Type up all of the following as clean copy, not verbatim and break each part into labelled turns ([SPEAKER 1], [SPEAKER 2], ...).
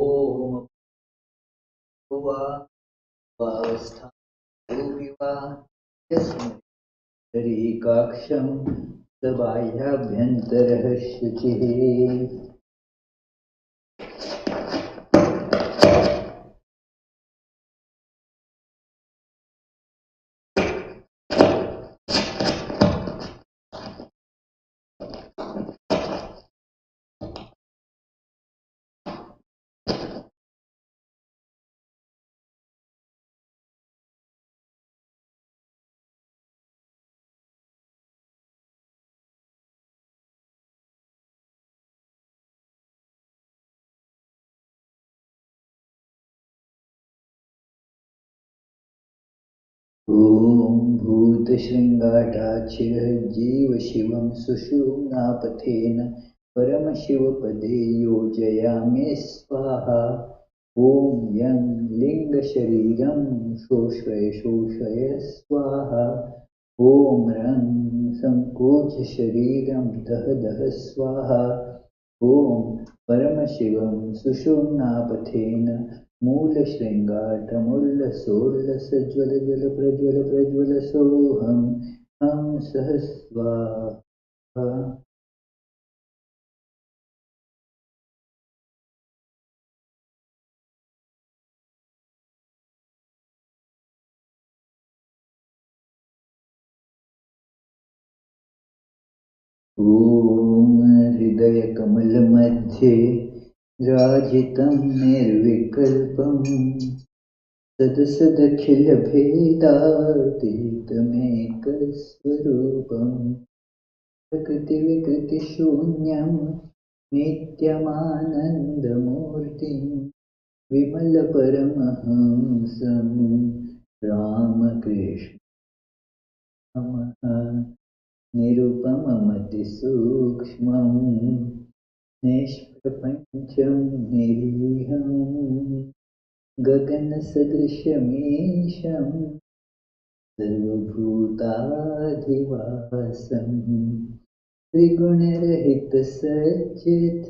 [SPEAKER 1] ओम भुवा वावस्थातोऽपि वा यस्मैकाक्षं स बाह्याभ्यन्तरः शुचिः। ॐ भूतशृङ्गाटाक्षिरः जीवशिवं सुषुम्नापथेन परमशिवपदे योजयामि स्वाहा। ॐ यं लिङ्गशरीरं शोषय स्वाहा। ॐ रं सङ्कोचशरीरं दह स्वाहा। ॐ परमशिवं सुषुम्नापथेन मूलशृङ्गाटमुल्लसोल्लसज्वल सोऽहं हंसः स्वाहा। ॐ हृदयकमलमध्ये राजितं निर्विकल्पं सदसदखिलभेदातीतमेकस्वरूपं प्रकृतिविकृतिशून्यं नित्यमानन्दमूर्तिं विमलपरमहंसं रामकृष्णं निरुपममतिसूक्ष्मं निष्प्रपञ्चं निरीहं गगनसदृशमीशं सर्वभूताधिवासं त्रिगुणरहितसच्चित्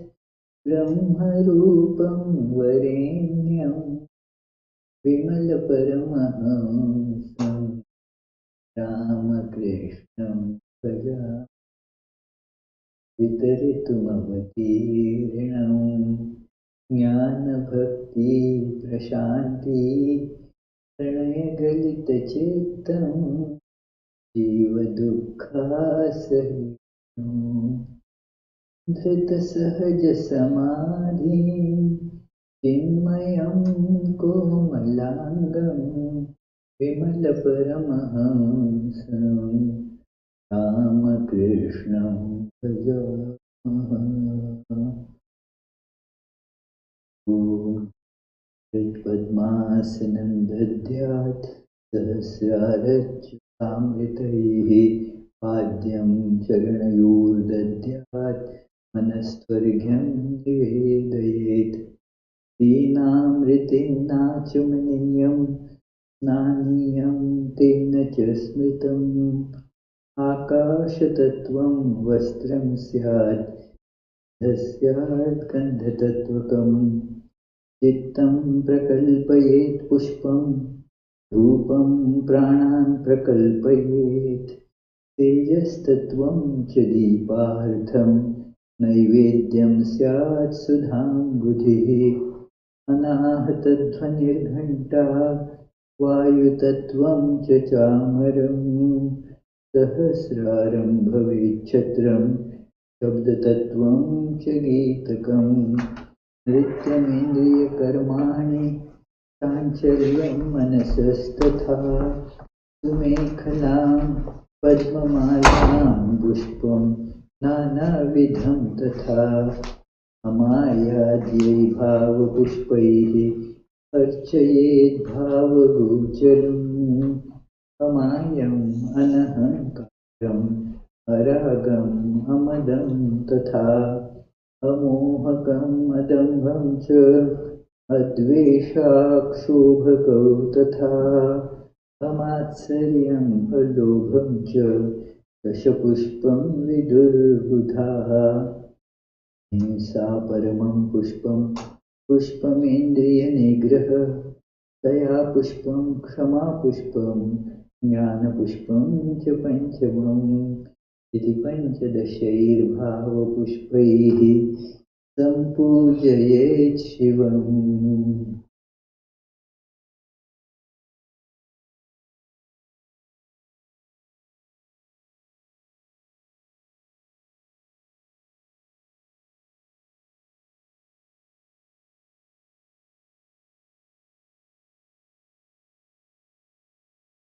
[SPEAKER 1] ब्रह्मरूपं वरेण्यं विमलपरमहंसं रामकृष्णं भजामि। वितरितुमवतीर्णं ज्ञानभक्ति प्रशान्ति प्रणयगलितचित्तं जीवदुःखासहिष्णुं धृतसहजसमाधिं चिन्मयं कोमलाङ्गं विमलपरमहंसं रामकृष्णं भजामः। पद्मासनं दद्यात् सहस्रारच्युतामृतैः पाद्यं चरणयोर्दद्यात् मनस्त्वर्घ्यं निवेदयेत्। दीनामृतिं स्नानीयं तेन च स्मृतम् आकाशतत्त्वं वस्त्रं स्यात् स्यात् गन्धतत्त्वकम् चित्तं प्रकल्पयेत् पुष्पं धूपं प्राणान् प्रकल्पयेत् तेजस्तत्त्वं च दीपार्थं नैवेद्यं स्यात् सुधाम्बुधिः अनाहतध्वनिर्घण्टा वायुतत्त्वं च चामरं सहस्रारं भवेच्छत्रं शब्दतत्त्वं च गीतकम् नृत्यमेन्द्रियकर्माणि चाञ्चल्यं मनसस्तथा सुमेखलां पद्ममालां पुष्पं नानाविधं तथा अमायाद्यै भावपुष्पैः अर्चयेद् भावगोचरम् अमायम् अनहङ्कारम् अरागम् अमदं तथा अमोहकम् अदम्भं च अद्वेषाक्षोभकौ तथा अमात्सर्यम् अलोभं च दशपुष्पं विदुर्बुधाः हिंसा परमं पुष्पं पुष्पमेन्द्रियनिग्रह दया पुष्पं क्षमा पुष्पं ज्ञानपुष्पं च पञ्चमम् इति पञ्चदशैर्भावपुष्पैः सम्पूजयेत् शिवम्।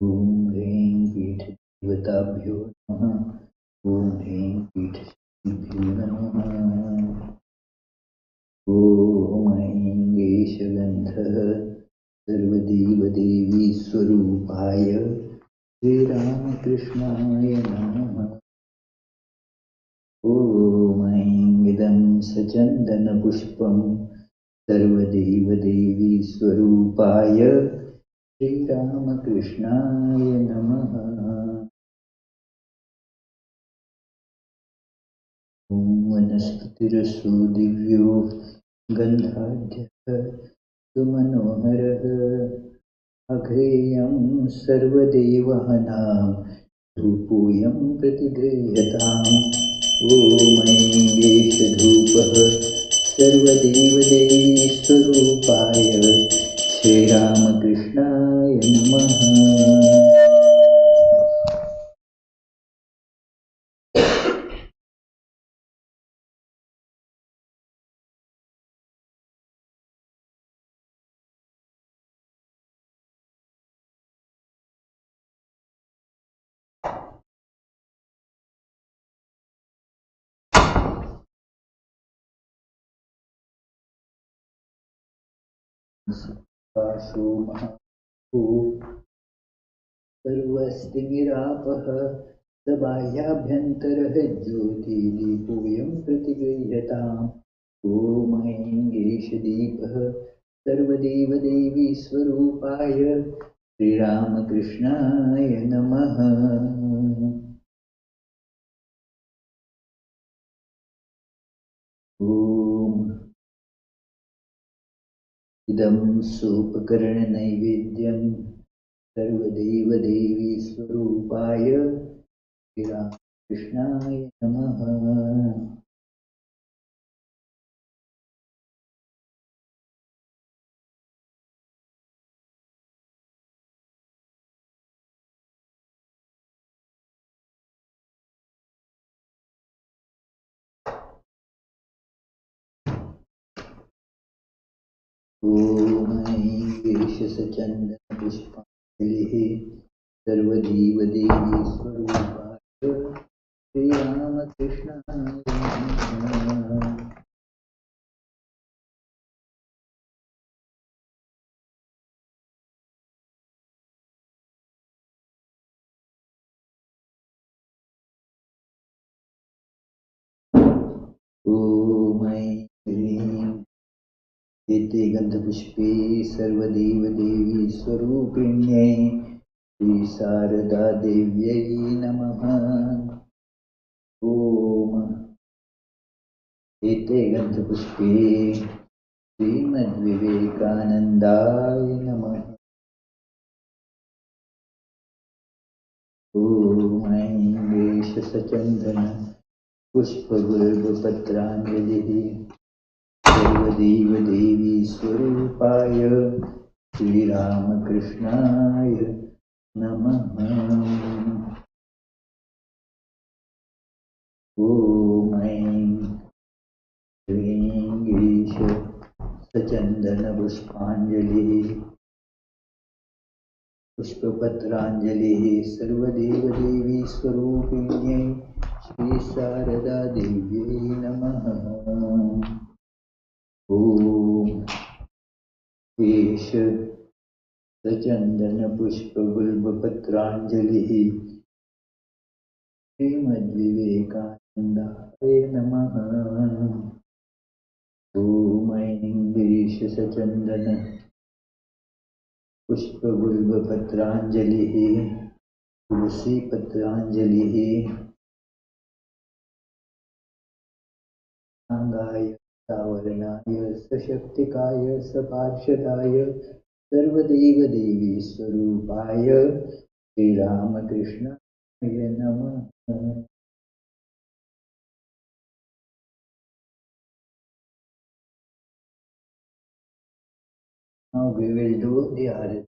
[SPEAKER 1] ॐ ह्रीं पीठदेवताभ्यो नमः। ॐ ह्रीं पीठशक्तिभ्यो नमः। ॐ ऐं एषगन्धः सर्वदेवदेवी स्वरूपाय श्रीरामकृष्णाय नमः। ॐ ऐं इदं सचन्दनपुष्पं सर्वदेवदेवी स्वरूपाय श्रीरामकृष्णाय नमः। ॐ वनस्पतिरसो दिव्यो गन्धाढ्यः सुमनोहरः अघ्रेयं सर्वदेवानां धूपोऽयं प्रतिगृह्यताम्। ॐ ऐं एषधूपः सर्वदेवदेवी स्वरूपाय श्रीरामकृष्णाय नमः। सुपाशो महाभो सर्वस्तिमिरापः सबाह्याभ्यन्तरः ज्योतिदीपोऽयं प्रतिगृह्यताम्। ॐ ऐं एषदीपः सर्वदेवदेवी स्वरूपाय श्रीरामकृष्णाय नमः। ॐ इदं सोपकरणनैवेद्यं सर्वदेवदेवी स्वरूपाय श्रीरामकृष्णाय नमः। ॐ ऐं केशसचन्दनपुष्पाञ्जलिः सर्वदेवदेवी स्वरूपाय श्रीरामकृष्णाय नमः। ॐ ऐं ह्रीं एते गन्धपुष्पे सर्वदेवदेवी स्वरूपिण्यै श्रीशारदादेव्यै नमः। ॐ एते गन्धपुष्पे श्रीमद्विवेकानन्दाय नमः। ॐ ऐं केशसचन्दन पुष्पगुल्बपत्राञ्जलिः सर्वदेवदेवी स्वरूपाय श्रीरामकृष्णाय नमः। ॐ ऐं ह्रीं ईश सचन्दनपुष्पाञ्जलिः पुष्पपत्राञ्जलिः सर्वदेवदेवी स्वरूपिण्यै श्रीशारदादेव्यै नमः। ॐ एष सचन्दनपुष्पगुल्बपत्राञ्जलिः श्रीमद्विवेकानन्दाय नमः। ॐ ऐं देशसचन्दन पुष्पगुल्बपत्राञ्जलिः तुलसीपत्राञ्जलिः साङ्गाय सावरणाय सशक्तिकाय सपार्षदाय सर्वदेवदेवी स्वरूपाय श्रीरामकृष्णाय नमः। Now we will do the arati.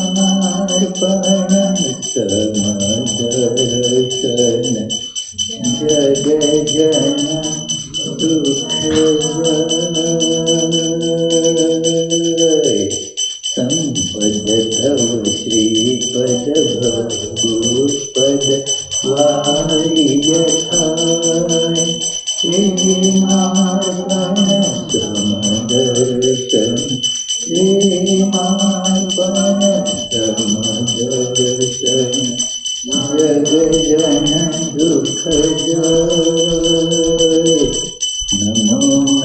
[SPEAKER 1] प्रेमार्पणं समदर्शन जग जन दुःखजय संपद तव श्रीपद भगवत्पद वारी यथाय प्रेमार्पण समदर्शन प्रेमार्पण समदर्शन जग जन दुःखजय नमो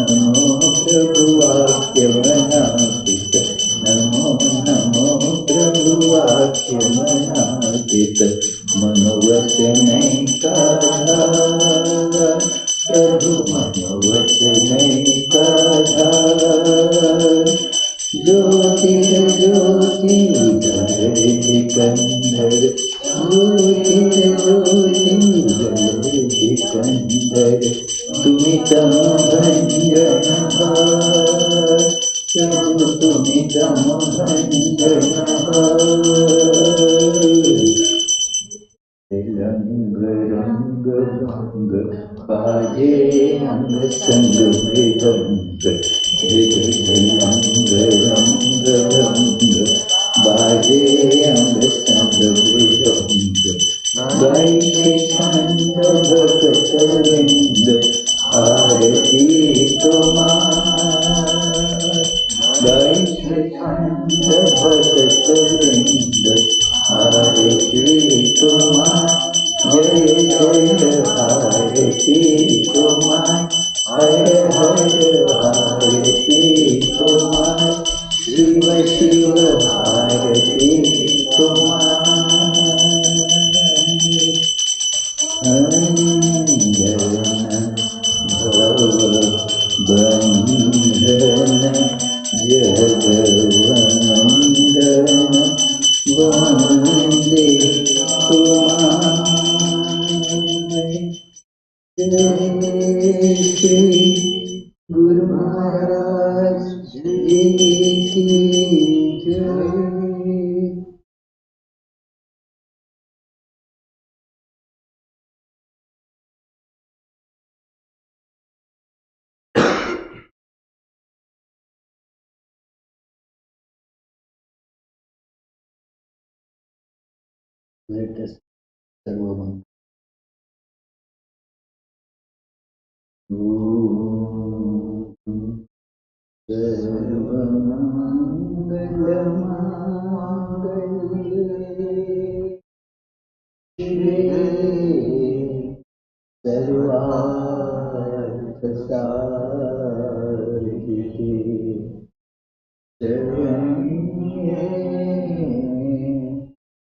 [SPEAKER 1] नमो प्रभु वाक्यमनादित नमो नमो प्रभु वाक्यमनादित मनोवच नहीं काधार प्रभु मनोवच नहीं काधार ज्योतिर ज्योति उदर सिकंदर ज्योतिर ज्योति उदर सिकंदर तुमितम भंजनहार प्रभु तुमितम भंजनहार रंग रंग भंग बाजे अंग संग मृदंग रंग रंग भंग बाजे अंग संग मृदंग गायत्री छंद भगत वृंद आरती तुम्हार गायत्री छंद भगत वृंद आरती तुम्हार जय जय आरती तुम्हार हर हर आरती तुम्हार शिव शिव आरती तुम्हार अंजन भव बंधन जगवंदन वंदे तुम्हारे जय श्री गुरु महाराज जी की जय। Let us सर्वमंगल सर्वमंगलमांगल्ये शिवे सर्वार्थसाधिके शरण्ये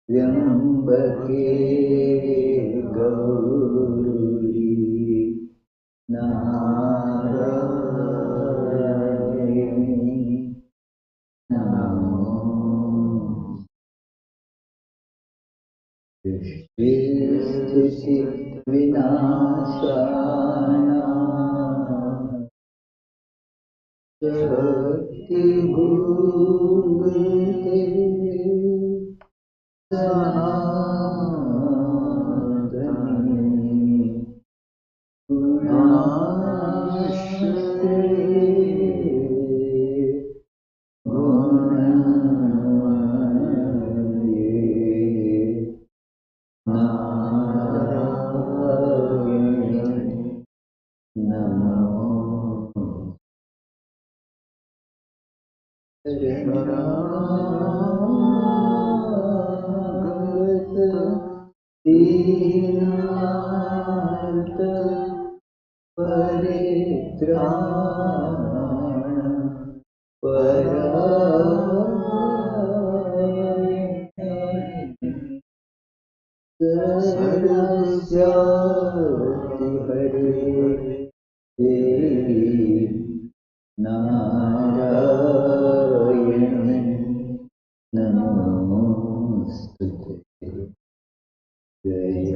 [SPEAKER 1] त्र्यंबके गौरी नारायणी नमोस्तुते। सृष्टि विनाशानां शक्तिभूते सनातनी गुणाश्रये गुणमये नारायणी नमो शरणागत दीनार्त परित्राण परायण सर्वस्याति हरे देवी नारायण नमोस्तुते। जय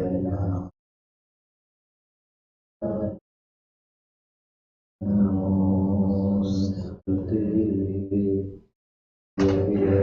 [SPEAKER 1] नमोस्तुते। जय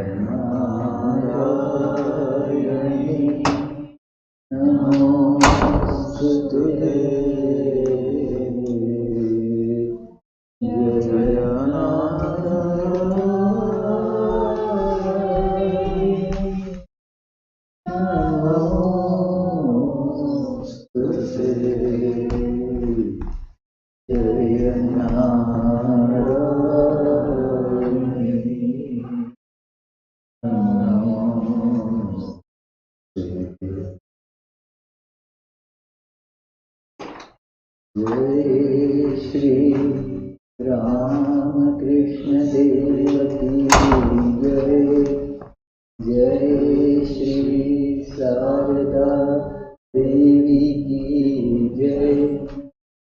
[SPEAKER 1] जय श्री राम कृष्ण देव की जय। जय श्री शारदा देवी की जय।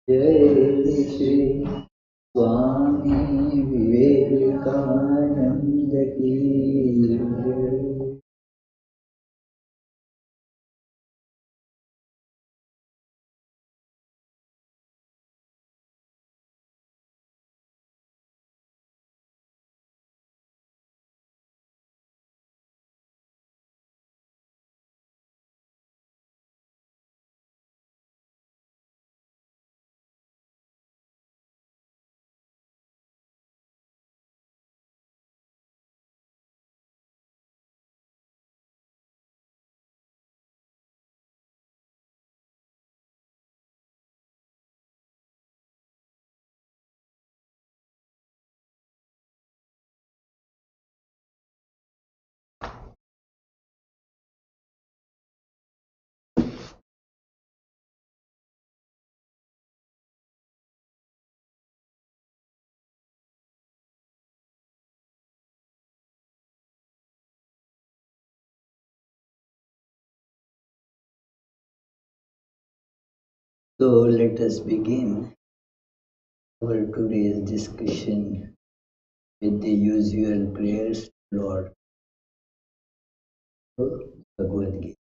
[SPEAKER 1] जय श्री स्वामी विवेकानंद की जय। So let us begin our today's discussion with the usual prayers, Lord. Bhagavad Gita.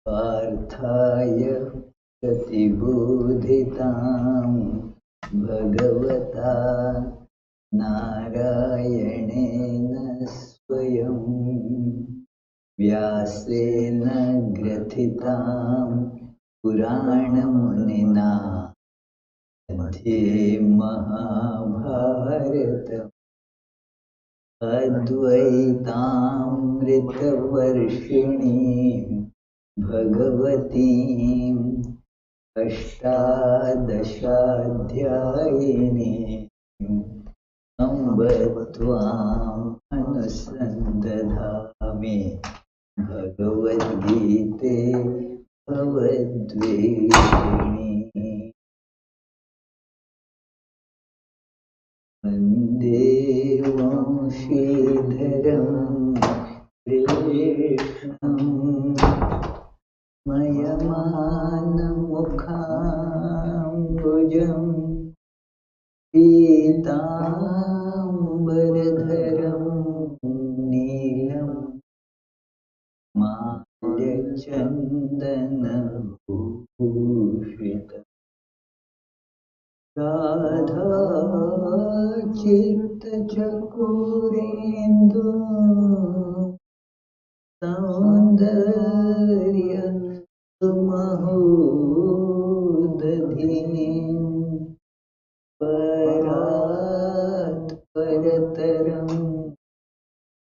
[SPEAKER 1] पार्थाय प्रतिबोधितां भगवता नारायणेन स्वयं व्यासेन ग्रथितां पुराणमुनिना मध्ये महाभारतम् अद्वैतामृतवर्षिणीं भगवतीम् अष्टादशाध्यायिनीम् अम्ब त्वाम् अनुसन्दधामि भगवद्गीते भवद्वेषिणी। वन्दे वंशीधरम् कृष्णम् मयमानमुखाम्बुजम् पीताम्बरधरम् नीलम् माल्यचन्दनभूषितम् राधाचित्तचकोरेन्दु सौन्दर्य सुमहोदधीम् परात् परतरं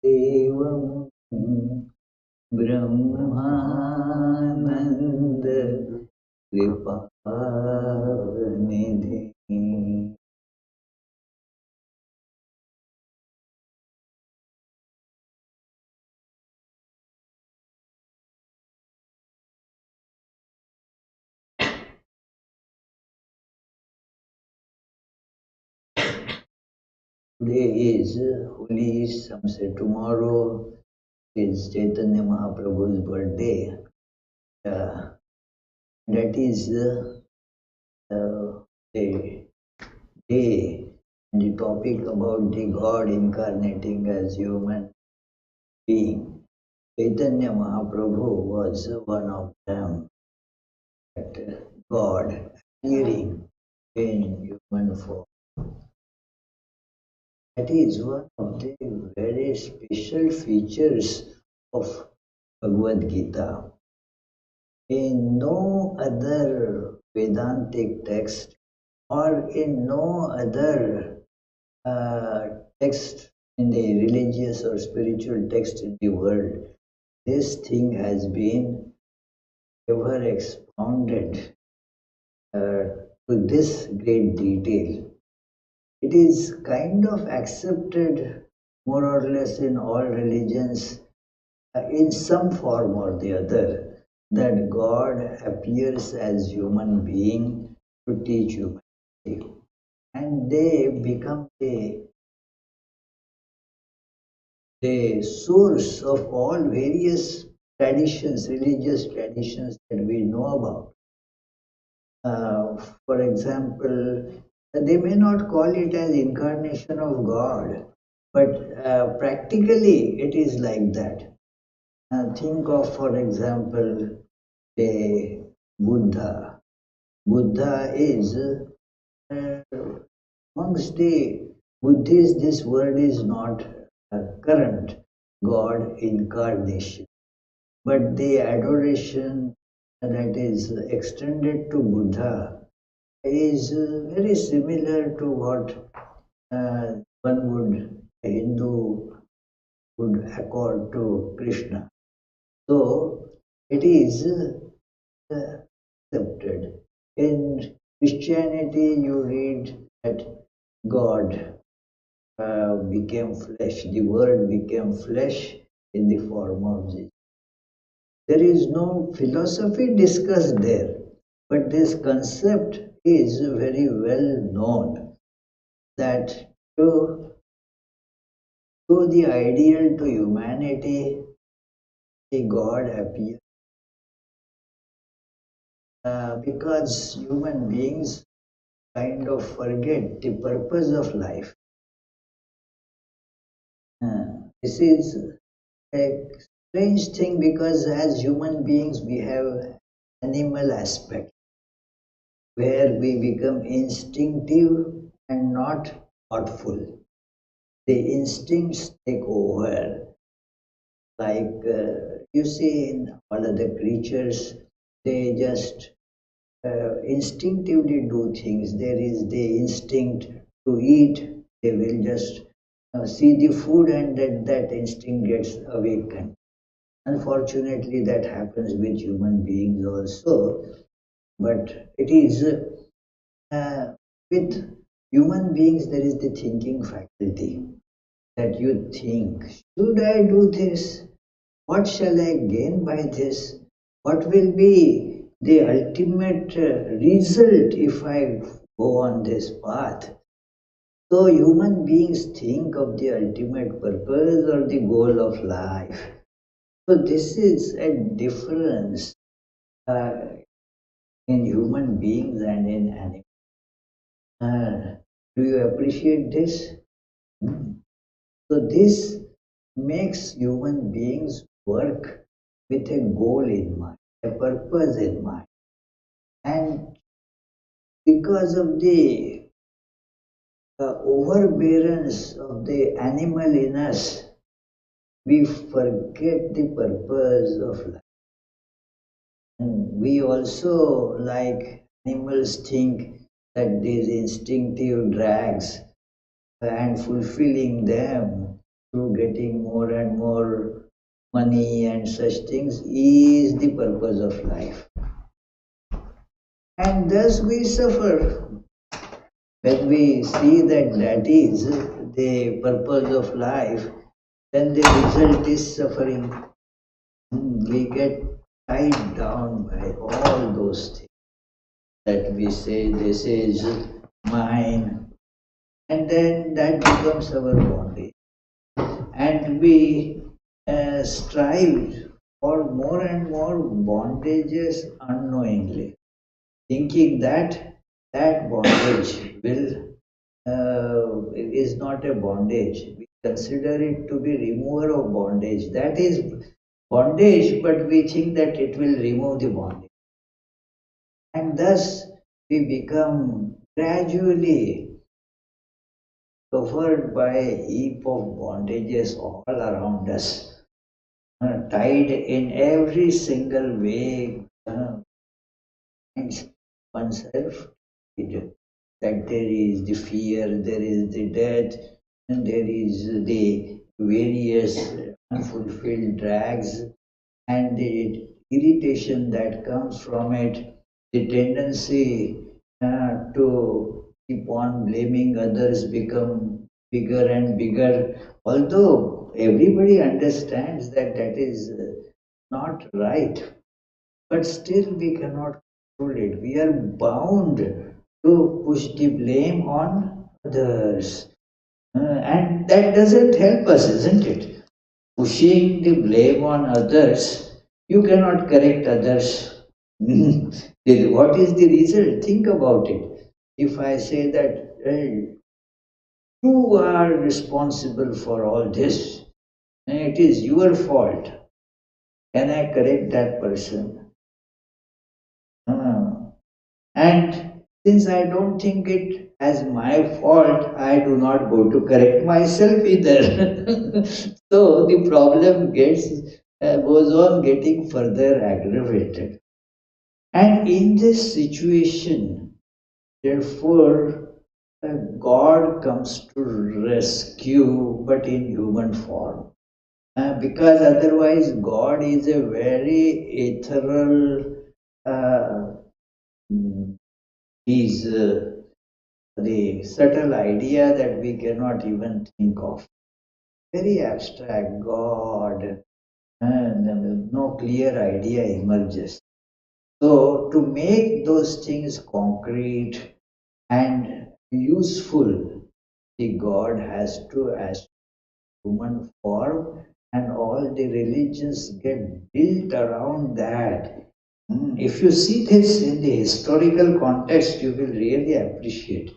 [SPEAKER 1] देवं Brahmanand कृपानिधि। Today is Holi, some say tomorrow is Chaitanya Mahaprabhu's birthday. That is the day, the topic about the God incarnating as human being. Chaitanya Mahaprabhu was one of them. That God appearing in human form. That is one of the very special features of Bhagavad Gita. In no other Vedantic text or in no other text in the religious or spiritual text in the world, this thing has been ever expounded to this great detail. It is kind of accepted more or less in all religions, in some form or the other, that God appears as human being to teach humanity. And they become the source of all various traditions, religious traditions that we know about. For example, they may not call it as incarnation of God, but practically it is like that. Think of, for example, the Buddha. Buddha is amongst the Buddhists, this word is not current, God incarnation. But the adoration that is extended to Buddha is very similar to what one would, a Hindu would accord to Krishna. So it is accepted. In Christianity, you read that God became flesh, the Word became flesh in the form of Jesus. There is no philosophy discussed there, but this concept is very well known that to the ideal to humanity, the God appears because human beings kind of forget the purpose of life. This is a strange thing because as human beings we have animal aspect where we become instinctive and not thoughtful. The instincts take over. Like you see in all other creatures, they just instinctively do things. There is the instinct to eat. They will just see the food and that instinct gets awakened. Unfortunately, that happens with human beings also. But it is with human beings, there is the thinking faculty that you think, should I do this? What shall I gain by this? What will be the ultimate result if I go on this path? So, human beings think of the ultimate purpose or the goal of life. So, this is a difference uh, in human beings and in animals. Do you appreciate this? Hmm. So, this makes human beings work with a goal in mind, a purpose in mind. And because of the overbearance of the animal in us, we forget the purpose of life. And we also, like animals, think that these instinctive drags and fulfilling them through getting more and more money and such things is the purpose of life. And thus we suffer. When we see that that is the purpose of life, then the result is suffering. We get tied down by all those things that we say, this is mine, and then that becomes our bondage. And we strive for more and more bondages unknowingly, thinking that that bondage will is not a bondage. We consider it to be remover of bondage. That is bondage, but we think that it will remove the bondage. And thus we become gradually covered by a heap of bondages all around us, tied in every single way, finds oneself that there is the fear, there is the death, and there is the various unfulfilled drags and the irritation that comes from it, the tendency to keep on blaming others become bigger and bigger. Although everybody understands that that is not right, but still we cannot control it. We are bound to push the blame on others. And that doesn't help us, isn't it? Pushing the blame on others, you cannot correct others. What is the result? Think about it. If I say that you are responsible for all this, and it is your fault, can I correct that person? Uh, And since I don't think it as my fault, I do not go to correct myself either. So the problem goes on getting further aggravated. And in this situation, therefore, God comes to rescue, but in human form. Because otherwise, God is a very ethereal, uh, he's the subtle idea that we cannot even think of. Very abstract, God, and no clear idea emerges. So, to make those things concrete and useful, the God has to assume human form, and all the religions get built around that. If you see this in the historical context, you will really appreciate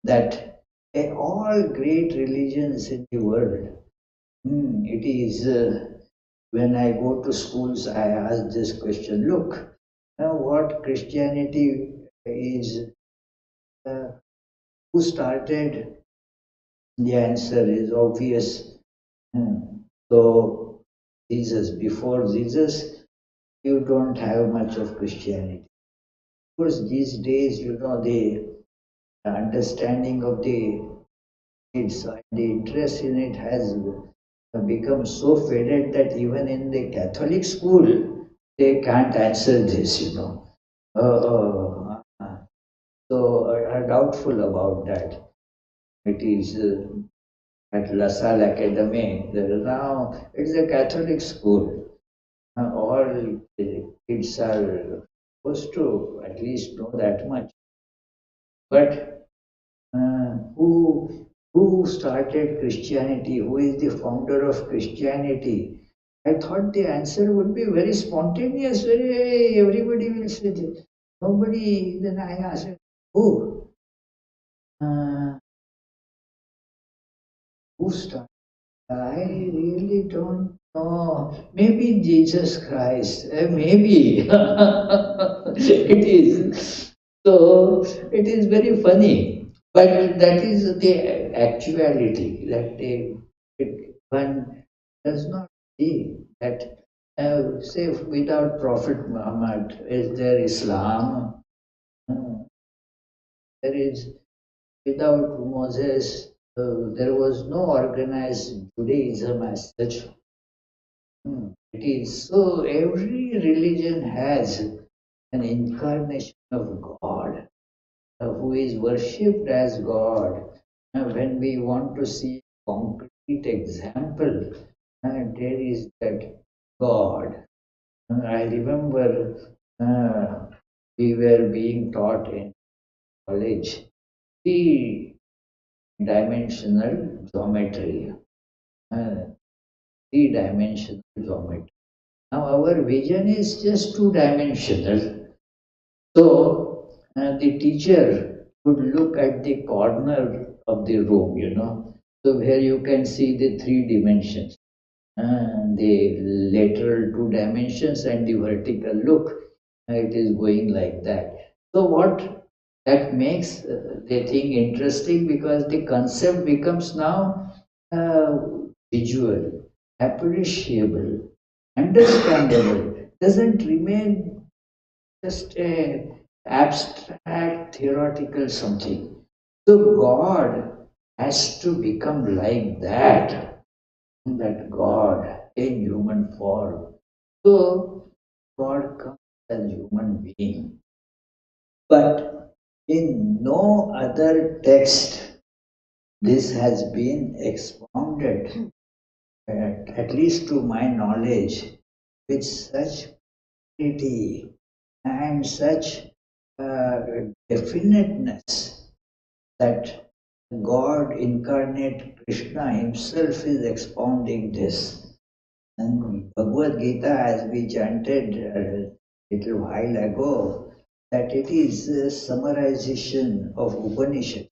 [SPEAKER 1] that all great religions in the world, it is when I go to schools, I ask this question. Look, what Christianity is, uh, who started? The answer is obvious. So, Jesus. Before Jesus, you don't have much of Christianity. Of course, these days, the understanding of the kids and the interest in it has become so faded that even in the Catholic school, they can't answer this. So I'm doubtful about that. It is at La Salle Academy. There is now it's a Catholic school. All the kids are supposed to at least know that much. But who started Christianity? Who is the founder of Christianity? I thought the answer would be very spontaneous. Very everybody will say this. Nobody. Then I asked, who? Uh, who started? I really don't know. Maybe Jesus Christ. Maybe it is. So it is very funny, but that is the actuality that one does not see that. Say without Prophet Muhammad, is there Islam? Uh, there is without Moses. There was no organized Judaism as such. It is so every religion has an incarnation of God who is worshipped as God. When we want to see a concrete example, there is that God. I remember we were being taught in college three-dimensional geometry. Uh, Three-dimensional geometry. Now our vision is just two-dimensional. So the teacher would look at the corner of the room. So here you can see the three dimensions, the lateral two dimensions and the vertical look. It is going like that. So what that makes the thing interesting because the concept becomes now uh, visual, appreciable, understandable. Doesn't remain just a abstract theoretical something. So God has to become like that God in human form. So God comes as human being. But in no other text This has been expounded, at least to my knowledge, with such clarity and such uh, definiteness that God incarnate Krishna himself is expounding this. And Bhagavad Gita, as we chanted a little while ago, that it is a summarization of Upanishad.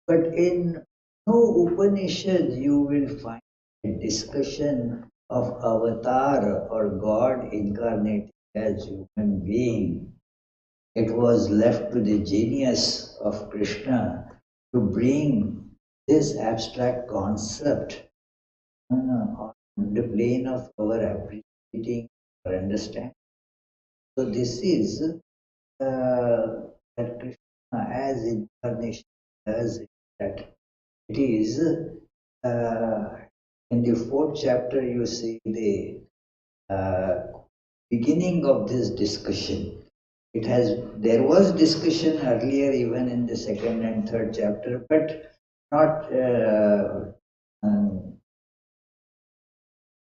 [SPEAKER 1] But in no Upanishad you will find a discussion of avatar or God incarnate as human being. It was left to the genius of Krishna to bring this abstract concept on the plane of our appreciating or understanding. So this is that Krishna as incarnation does that. It is in the fourth chapter you see the beginning of this discussion. It has there was discussion earlier even in the second and third chapter, but not um,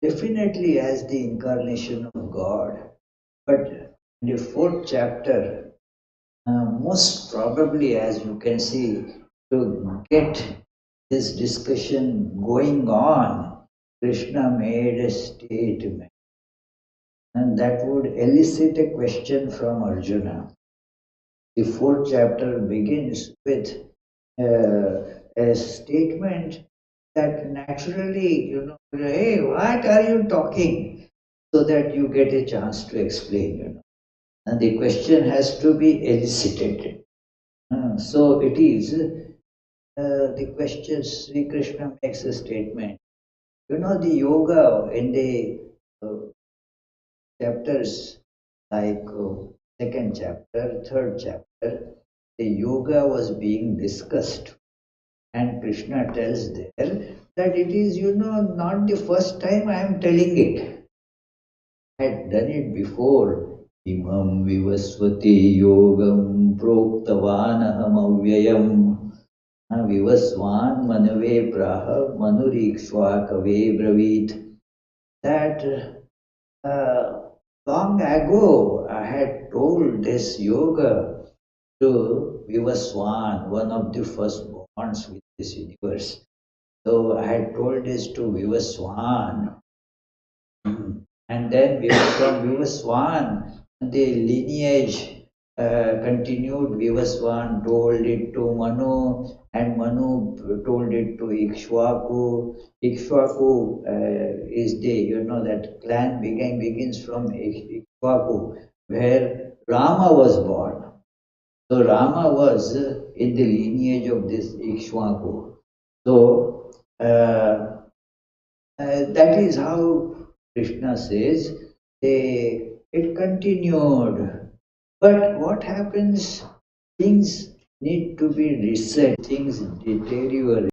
[SPEAKER 1] definitely as the incarnation of God. But in the fourth chapter, most probably, as you can see, to get this discussion going on, Krishna made a statement, and that would elicit a question from Arjuna. The fourth chapter begins with a statement that naturally, hey, what are you talking? So that you get a chance to explain. And the question has to be elicited. So it is the question Sri Krishna makes a statement. The yoga in the uh, chapters like second chapter, third chapter, the yoga was being discussed. And Krishna tells there that it is, not the first time I am telling it. I had done it before. Imam vivasvati yogam proktavanaham avyayam vivasvan manave praha manurikshvakave bravit. That long ago I had told this yoga to Vivaswan, one of the firstborns with this universe. So I had told this to Vivaswan, and then from Vivaswan, the lineage continued. Vivaswan told it to Manu, and Manu told it to Ikshwaku. Ikshwaku is the, that clan begins from Ikshwaku, where Rama was born. So Rama was in the lineage of this Ikshwaku. So that is how Krishna says it continued. But what happens? Things need to be reset, things deteriorate.